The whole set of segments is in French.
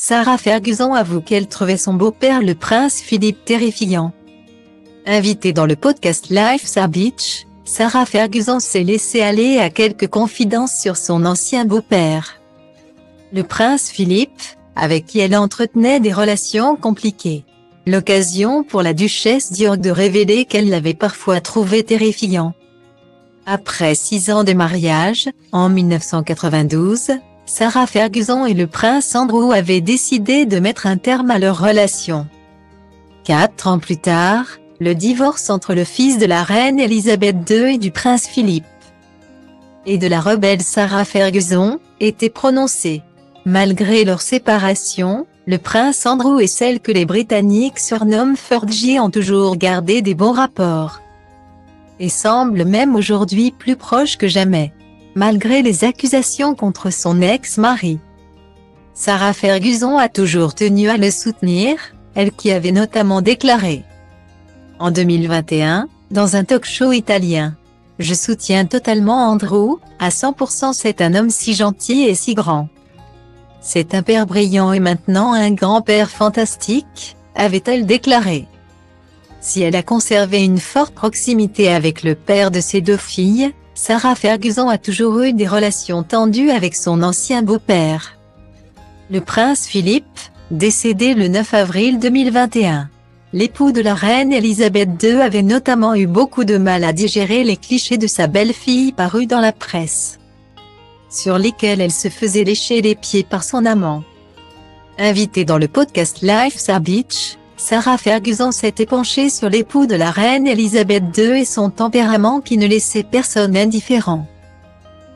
Sarah Ferguson avoue qu'elle trouvait son beau-père le prince Philippe terrifiant. Invitée dans le podcast Life's a Beach, Sarah Ferguson s'est laissée aller à quelques confidences sur son ancien beau-père, le prince Philippe, avec qui elle entretenait des relations compliquées. L'occasion pour la duchesse d'York de révéler qu'elle l'avait parfois trouvé terrifiant. Après 6 ans de mariage, en 1992, Sarah Ferguson et le prince Andrew avaient décidé de mettre un terme à leur relation. 4 ans plus tard, le divorce entre le fils de la reine Elisabeth II et du prince Philippe et de la rebelle Sarah Ferguson était prononcé. Malgré leur séparation, le prince Andrew et celle que les Britanniques surnomment Fergie ont toujours gardé des bons rapports et semblent même aujourd'hui plus proches que jamais, malgré les accusations contre son ex-mari. Sarah Ferguson a toujours tenu à le soutenir, elle qui avait notamment déclaré en 2021, dans un talk-show italien: « Je soutiens totalement Andrew, à 100%, c'est un homme si gentil et si grand. C'est un père brillant et maintenant un grand-père fantastique », avait-elle déclaré. Si elle a conservé une forte proximité avec le père de ses 2 filles, Sarah Ferguson a toujours eu des relations tendues avec son ancien beau-père, le prince Philippe, décédé le 9 avril 2021. L'époux de la reine Elisabeth II avait notamment eu beaucoup de mal à digérer les clichés de sa belle-fille parus dans la presse, sur lesquels elle se faisait lécher les pieds par son amant. Invitée dans le podcast Life's a Beach, Sarah Ferguson s'était penchée sur l'époux de la reine Elisabeth II et son tempérament qui ne laissait personne indifférent.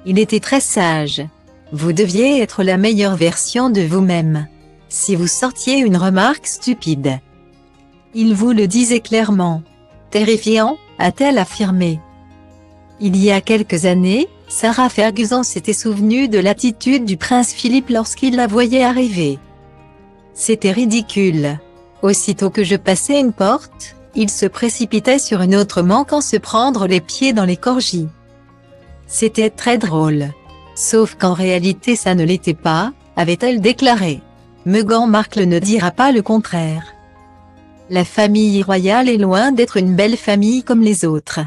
Il était très sage. Vous deviez être la meilleure version de vous-même. Si vous sortiez une remarque stupide, il vous le disait clairement. Terrifiant, a-t-elle affirmé. Il y a quelques années, Sarah Ferguson s'était souvenue de l'attitude du prince Philippe lorsqu'il la voyait arriver. C'était ridicule. Aussitôt que je passais une porte, il se précipitait sur une autre manquant se prendre les pieds dans les corgis. C'était très drôle. Sauf qu'en réalité ça ne l'était pas, avait-elle déclaré. Meghan Markle ne dira pas le contraire. La famille royale est loin d'être une belle famille comme les autres.